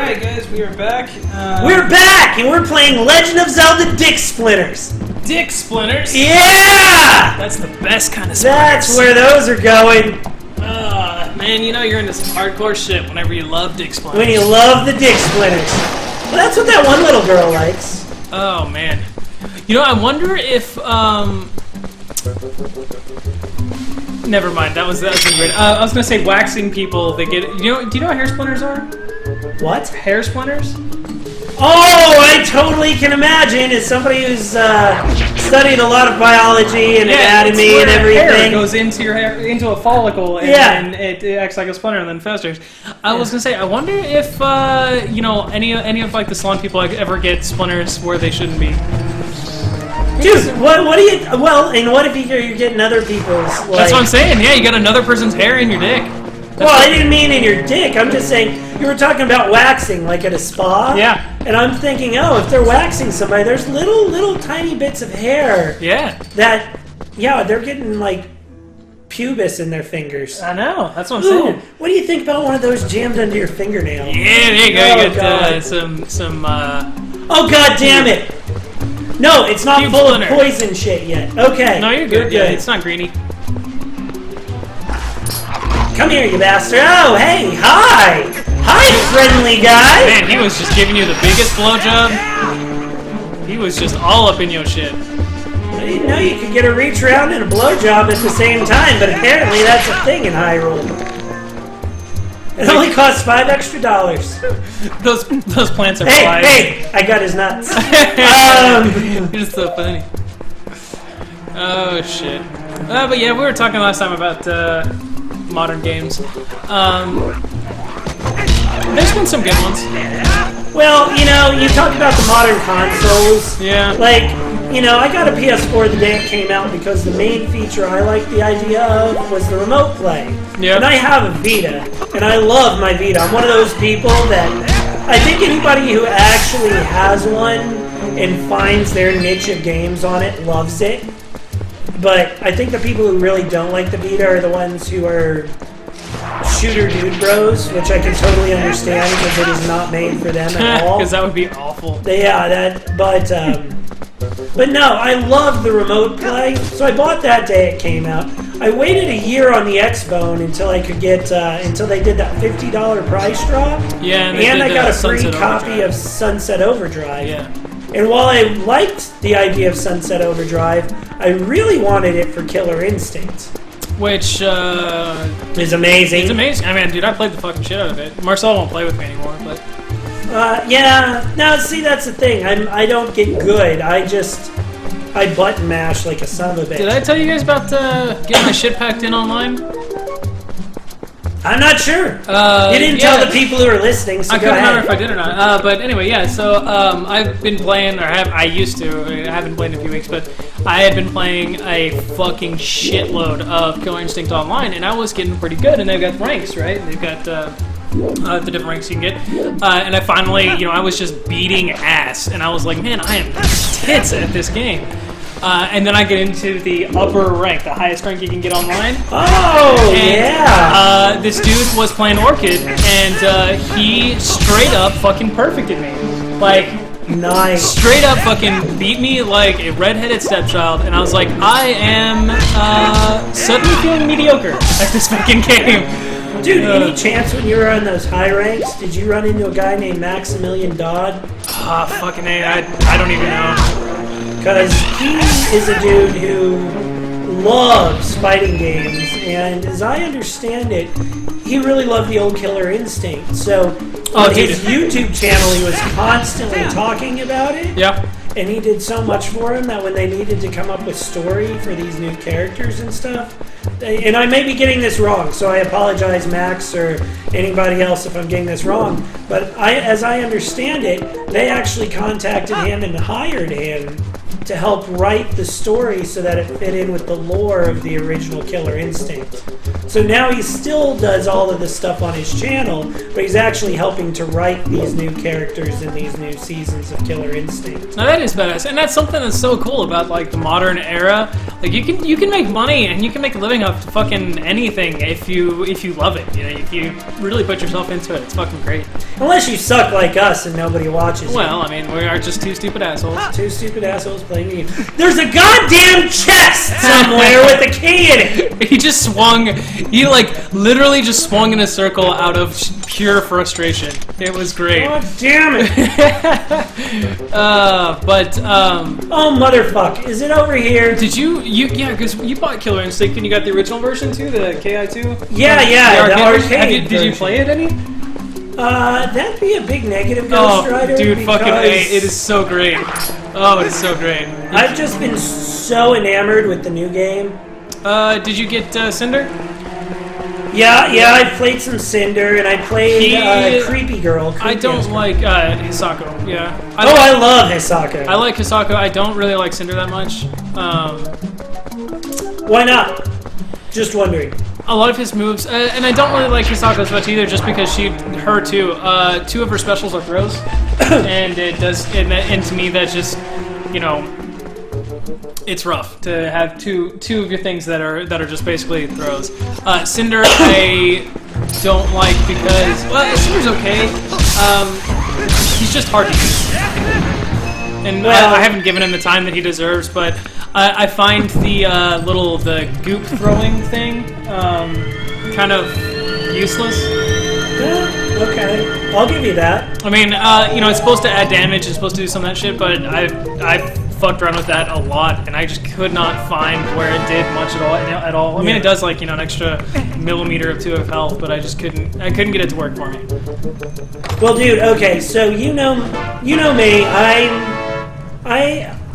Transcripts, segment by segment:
Alright guys, we are back. We're back, and we're playing Legend of Zelda Dick Splinters. Dick Splinters? Yeah! That's the best kind of splinters. That's where those are going. Man, you know you're into some hardcore shit whenever you love Dick Splinters. When you love the Dick Splinters. Well, that's what that one little girl likes. Oh, man. You know, I wonder if, never mind, that was weird. I was gonna say waxing people, they get, do you know what hair splinters are? What? Hair splinters? Oh, I totally can imagine. As somebody who's studied a lot of biology and anatomy and everything. Hair goes into your hair, into a follicle, and then it acts like a splinter and then festers. I was gonna say, I wonder if you know, any of like the salon people ever get splinters where they shouldn't be. Dude, what do you? Well, and what if you're getting other people's? Like, that's what I'm saying. Yeah, you got another person's hair in your dick. Well, I didn't mean in your dick. I'm just saying you were talking about waxing, like at a spa. Yeah. And I'm thinking, oh, if they're waxing somebody, there's little tiny bits of hair. Yeah. That, yeah, they're getting like pubis in their fingers. I know. That's what I'm saying. What do you think about one of those jammed under your fingernail? Yeah, there you go. You get some. Oh God damn it! No, it's not full of poison shit yet. Okay. No, you're good. Yeah, it's not greeny. Come here, you bastard. Oh, hey, hi! Hi, friendly guy! Man, he was just giving you the biggest blowjob. He was just all up in your shit. I didn't know you could get a reach around and a blowjob at the same time, but apparently that's a thing in Hyrule. It only costs $5 extra. Those plants are flies. Hey! I got his nuts. You're just so funny. Oh, shit. But yeah, we were talking last time about modern games. There's been some good ones. Well, you know, you talk about the modern consoles. Yeah. Like, you know, I got a PS4 the day it came out because the main feature I liked the idea of was the remote play. Yeah. And I have a Vita, and I love my Vita. I'm one of those people that I think anybody who actually has one and finds their niche of games on it loves it. But I think the people who really don't like the Vita are the ones who are shooter dude bros, which I can totally understand because it is not made for them at all. Because that would be awful. Yeah, but no, I love the remote play. So I bought that day it came out. I waited a year on the Xbone until I could get until they did that $50 price drop. Yeah, and I got a free copy of Sunset Overdrive. Yeah. And while I liked the idea of Sunset Overdrive, I really wanted it for Killer Instinct. Which, is amazing. It's amazing. I mean, dude, I played the fucking shit out of it. Marcel won't play with me anymore, but... yeah. No, see, that's the thing. I don't get good. I button mash like a son of a bitch. Did I tell you guys about getting my shit packed in online? I'm not sure. You didn't tell the people who are listening, so I couldn't remember if I did or not. But anyway, yeah, so I've been playing, I used to, I haven't played in a few weeks, but I had been playing a fucking shitload of Killer Instinct Online, and I was getting pretty good, and they've got ranks, right? They've got the different ranks you can get. And I finally, you know, I was just beating ass, and I was like, man, I am tits at this game. And then I get into the upper rank, the highest rank you can get online. Oh, and, yeah! This dude was playing Orchid, and he straight up fucking perfected me. Like, nice. Straight up fucking beat me like a redheaded stepchild, and I was like, I am suddenly feeling mediocre at this fucking game. Dude, any chance when you were on those high ranks, did you run into a guy named Maximilian Dodd? Fucking A, I don't even know. Because he is a dude who loves fighting games, and as I understand it, he really loved the old Killer Instinct. So on his YouTube channel, he was constantly talking about it. Yeah. And he did so much for him that when they needed to come up with story for these new characters and stuff, and I may be getting this wrong, so I apologize, Max, or anybody else if I'm getting this wrong, but as I understand it, they actually contacted him and hired him to help write the story so that it fit in with the lore of the original Killer Instinct. So now he still does all of this stuff on his channel, but he's actually helping to write these new characters in these new seasons of Killer Instinct. Now that is badass, and that's something that's so cool about like the modern era. Like you can make money and you can make a living off fucking anything if you love it. You know, if you really put yourself into it, it's fucking great. Unless you suck like us and nobody watches. Well, I mean, we are just two stupid assholes. Two stupid assholes playing the game. There's a goddamn chest somewhere with a key in it. He just swung. He like literally just swung in a circle out of pure frustration. It was great. God damn it! Oh motherfuck! Is it over here? Did you yeah? Because you bought Killer Instinct and you got the original version too, the KI2. Yeah, the arcade. Did you play it any? That'd be a big negative, Ghost Rider. Dude, fucking A! It is so great. Oh, it's so great. I've just been so enamored with the new game. Did you get Cinder? Yeah, I played some Cinder, and I played Creepy Girl. I don't like Hisako, yeah. I love Hisako. I like Hisako. I don't really like Cinder that much. Why not? Just wondering. A lot of his moves, and I don't really like Hisako as much either, just because her too. Two of her specials are throws, and it does, and to me that just, you know, it's rough to have two of your things that are just basically throws. Cinder I don't like because Cinder's okay. He's just hard to use, and I haven't given him the time that he deserves. But I find the goop throwing thing kind of useless. Yeah, okay, I'll give you that. I mean, you know, it's supposed to add damage, it's supposed to do some of that shit, but I've fucked around with that a lot, and I just could not find where it did much at all. I mean, it does like, you know, an extra millimeter or two of health, but I couldn't get it to work for me. Well, dude, okay, so you know me.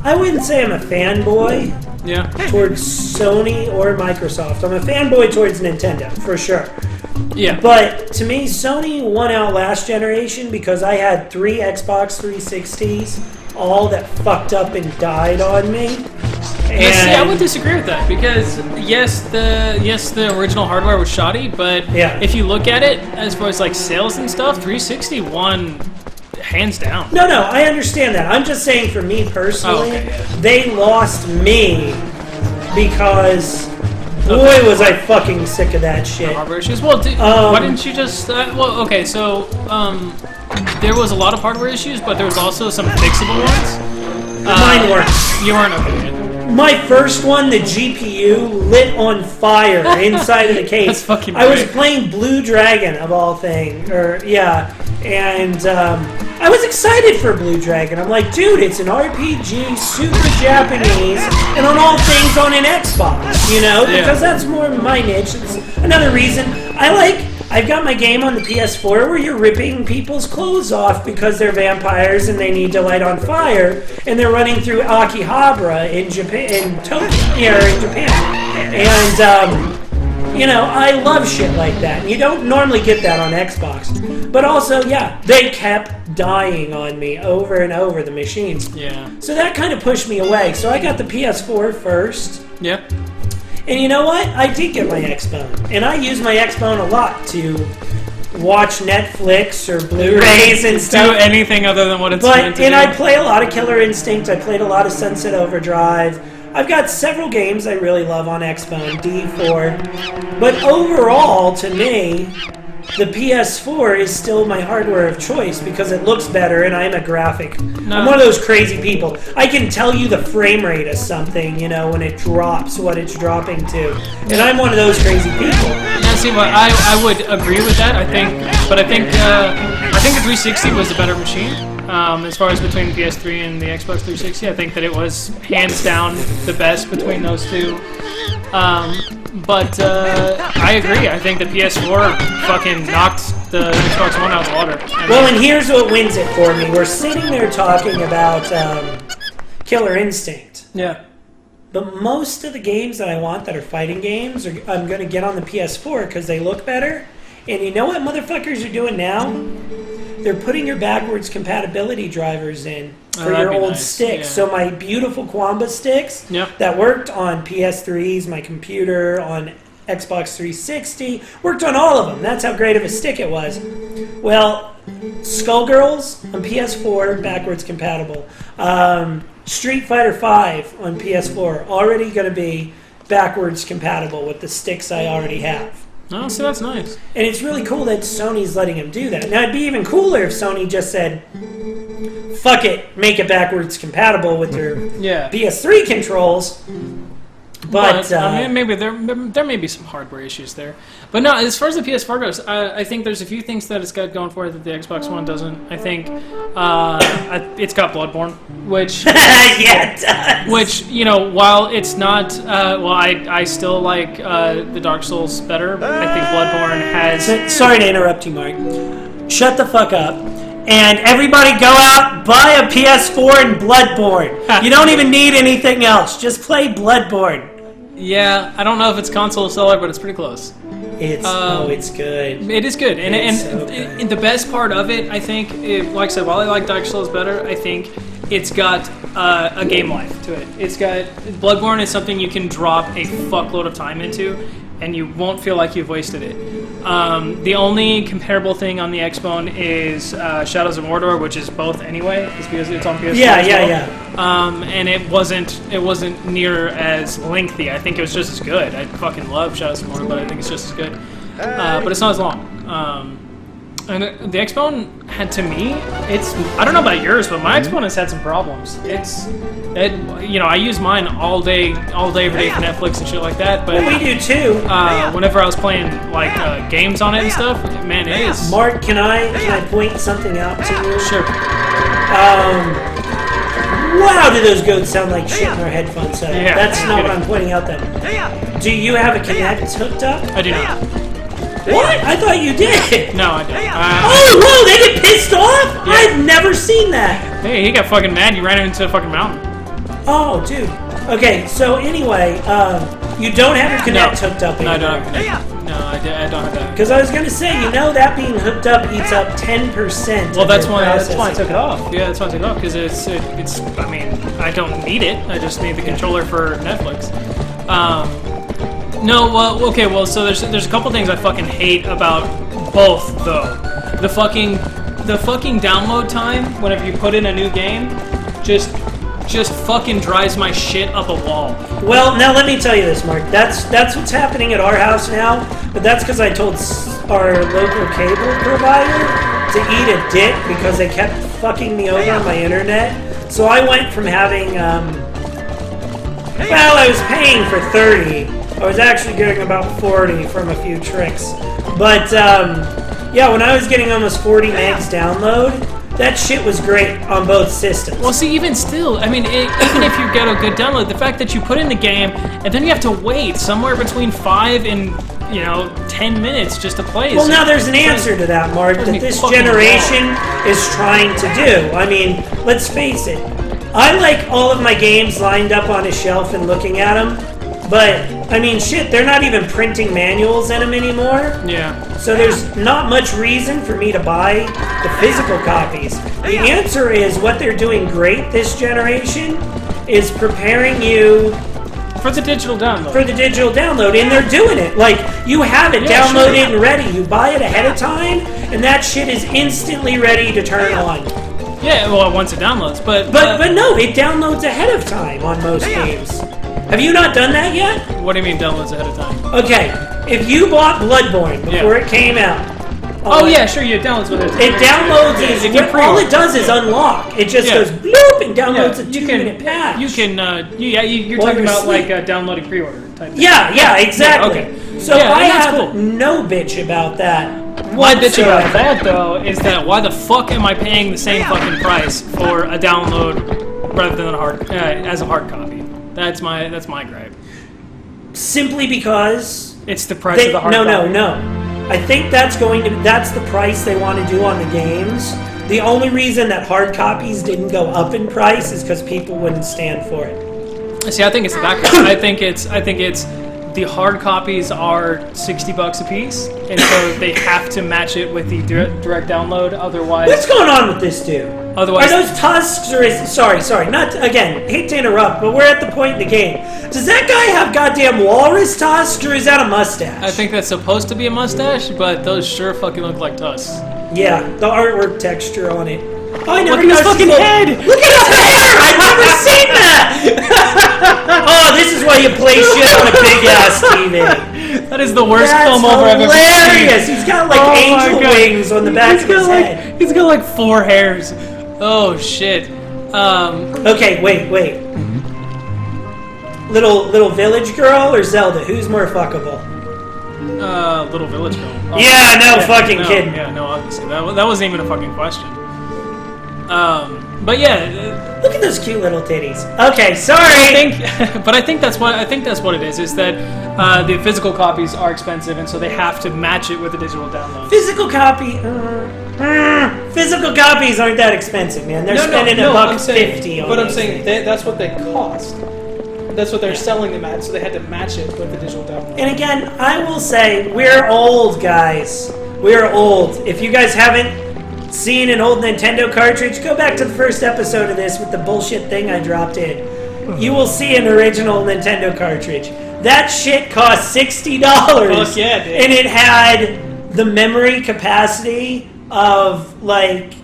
I wouldn't say I'm a fanboy. Yeah. Towards Sony or Microsoft. I'm a fanboy towards Nintendo, for sure. Yeah. But to me, Sony won out last generation because I had 3 Xbox 360s, all that fucked up and died on me. And see, I would disagree with that because yes, the original hardware was shoddy, but if you look at it as far as like sales and stuff, 360 won hands down. No, I understand that. I'm just saying for me personally, they lost me because boy was I fucking sick of that shit. Hardware issues. Well, why didn't you just? So there was a lot of hardware issues, but there was also some fixable ones. Mine weren't. You weren't okay. My first one, the GPU lit on fire inside of the case. That's fucking I was great. playing Blue Dragon of all things, and I was excited for Blue Dragon. I'm like, dude, it's an RPG, super Japanese, and on all things on an Xbox, you know, because that's more my niche. It's another reason I've got my game on the PS4 where you're ripping people's clothes off because they're vampires and they need to light on fire, and they're running through Akihabara in Japan, in Japan. And you know, I love shit like that. And you don't normally get that on Xbox. But also, they kept dying on me over and over, the machines. Yeah. So that kind of pushed me away. So I got the PS4 first. Yeah. And you know what? I did get my Xbone. And I use my Xbone a lot to watch Netflix or Blu-rays and stuff. Do anything other than what it's meant to do. I play a lot of Killer Instinct. I played a lot of Sunset Overdrive. I've got several games I really love on Xbone, D4. But overall, to me, the PS4 is still my hardware of choice because it looks better and I'm a graphic. I'm one of those crazy people. I can tell you the frame rate of something, you know, when it drops, what it's dropping to. And I'm one of those crazy people. Now, see, what I would agree with that. I think the 360 was a better machine. As far as between the PS3 and the Xbox 360, I think that it was hands down the best between those two. But I agree. I think the PS4 fucking knocked the Xbox One out of the water. Well, and here's what wins it for me. We're sitting there talking about Killer Instinct. Yeah. But most of the games that I want that are fighting games, I'm going to get on the PS4 because they look better. And you know what motherfuckers are doing now? They're putting your backwards compatibility drivers in for your old sticks. Yeah. So my beautiful Quamba sticks that worked on PS3s, my computer, on Xbox 360, worked on all of them. That's how great of a stick it was. Well, Skullgirls on PS4, backwards compatible. Street Fighter V on PS4, already going to be backwards compatible with the sticks I already have. Oh, so that's nice. And it's really cool that Sony's letting him do that. Now, it'd be even cooler if Sony just said, fuck it, make it backwards compatible with their PS3 controls. But I mean, maybe there may be some hardware issues there. But no, as far as the PS4 goes, I think there's a few things that it's got going for it that the Xbox One doesn't. I think it's got Bloodborne, which yeah, it does. Which, you know, while it's not, I still like the Dark Souls better. I think Bloodborne has. Sorry to interrupt you, Mark. Shut the fuck up. And everybody go out, buy a PS4 and Bloodborne. You don't even need anything else. Just play Bloodborne. Yeah, I don't know if it's console seller, but it's pretty close. It's good. It is good, and So good. and the best part of it, I think, like I said, while I like Dark Souls better, I think it's got a game life to it. It's got Bloodborne is something you can drop a fuckload of time into, and you won't feel like you've wasted it. The only comparable thing on the Xbone is Shadows of Mordor, which is both anyway, is because it's on PS4. Yeah. And it wasn't near as lengthy. I think it was just as good. I fucking love Shadows of Mordor, but I think it's just as good. But it's not as long. And the Xbone had, to me, I don't know about yours, but my Xbone has had some problems. I use mine all day, every day for Netflix and shit like that. But we do too. Whenever I was playing games on it and stuff, man, it is. Mark, can I point something out to you? Sure. Wow, do those goats sound like shit in our headphone setup? Yeah, That's not what I'm pointing out then. Do you have a Kinect hooked up? I do not. What? I thought you did. No, I don't. Oh, whoa, they get pissed off? Yeah. I've never seen that. Hey, he got fucking mad. You ran into a fucking mountain. Oh, dude. Okay, so anyway, you don't have your Kinect hooked up No, anymore. I don't have Kinect. No, I don't have that. Because I was going to say, that being hooked up eats up 10%. Well, that's why I processing. took it off. Yeah, that's why I took it off, because it's. I mean, I don't need it. I just need the controller for Netflix. No, well, okay, well, so there's a couple things I fucking hate about both, though. The fucking download time whenever you put in a new game just fucking drives my shit up a wall. Well, now let me tell you this, Mark. That's what's happening at our house now, but that's because I told our local cable provider to eat a dick because they kept fucking me over on my internet. So I went from having, I was paying for 30. I was actually getting about 40 from a few tricks. But, when I was getting almost 40 megs download, that shit was great on both systems. Well, see, even still, I mean, even if you get a good download, the fact that you put in the game and then you have to wait somewhere between 5 and 10 minutes just to play. Well, now there's an answer to that, Mark, that this generation is trying to do. I mean, let's face it. I like all of my games lined up on a shelf and looking at them, but, I mean, shit, they're not even printing manuals in them anymore. Yeah. So there's not much reason for me to buy the physical copies. The answer is what they're doing great this generation is preparing you for the digital download. And they're doing it. Like, you have it downloaded and ready. You buy it ahead of time, and that shit is instantly ready to turn on. Yeah, well, once it downloads, but no, it downloads ahead of time on most games. Have you not done that yet? What do you mean downloads ahead of time? Okay, if you bought Bloodborne before it came out. Oh yeah, sure, yeah, it downloads with it. It downloads all it does is unlock. It just goes bloop and downloads a 2-minute patch. You're talking about like downloading pre-order type thing. Yeah, exactly. Yeah, okay. So I have no bitch about that. My bitch about that though is that why the fuck am I paying the same fucking price for a download rather than as a hard copy? That's my gripe. Simply because it's the price of the hard copy. No. I think that's the price they want to do on the games. The only reason that hard copies didn't go up in price is because people wouldn't stand for it. See, I think it's the backwards. I think it's the hard copies are $60 a piece, and so they have to match it with the direct download. Otherwise, what's going on with this dude? Otherwise, Are those tusks or is... Sorry, not... Again, hate to interrupt, but we're at the point in the game. Does that guy have goddamn walrus tusks or is that a mustache? I think that's supposed to be a mustache, but those sure fucking look like tusks. Yeah, the artwork texture on it. Oh, I never Look at his fucking head! Look at his hair! I've never seen that! Oh, this is why you play shit on a big-ass TV. That is the worst That's comb over I've ever seen. hilarious! He's got like Oh my angel God. wings on the back of his head. He's got like 4 hairs. Oh shit. Okay, wait. Little village girl or Zelda? Who's more fuckable? Little village girl. Yeah, no fucking kidding. Yeah, no, obviously that wasn't even a fucking question. But yeah, Look at those cute little titties. Okay, sorry. I think that's what it is. Is that the physical copies are expensive, and so they have to match it with a digital download. Physical copies aren't that expensive, man. They're spending $1.50 on But I'm these saying things. that's what they cost. That's what they're selling them at, so they had to match it with the digital download. And again, I will say, we're old, guys. We're old. If you guys haven't seen an old Nintendo cartridge, go back to the first episode of this with the bullshit thing I dropped in. You will see an original Nintendo cartridge. That shit cost $60. Fuck yeah, dude. And it had the memory capacity of, like...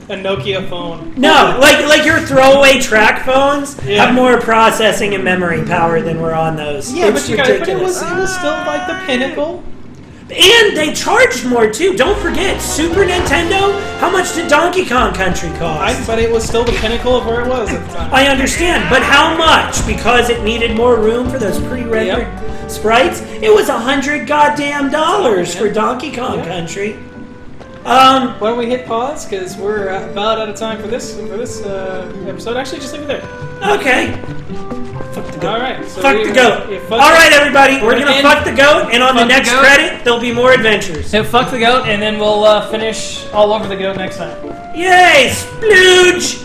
A Nokia phone. No, like your throwaway track phones Yeah. have more processing and memory power than were on those. Yeah, It's but it ridiculous. was still like the pinnacle. And they charged more too. Don't forget, Super Nintendo. How much did Donkey Kong Country cost? But it was still the pinnacle of where it was at the time. I understand, but how much? Because it needed more room for those pre-rendered sprites. It was $100 goddamn for Donkey Kong Country. Why don't we hit pause? Because we're about out of time for this episode. Actually, just leave it there. Okay. Fuck the goat. All right. So Fuck the goat. yeah, All right, everybody. We're gonna gonna end- fuck the goat, and on the fuck the next goat. credit, there'll be more adventures. So fuck the goat, and then we'll finish all over the goat next time. Yay, splooge!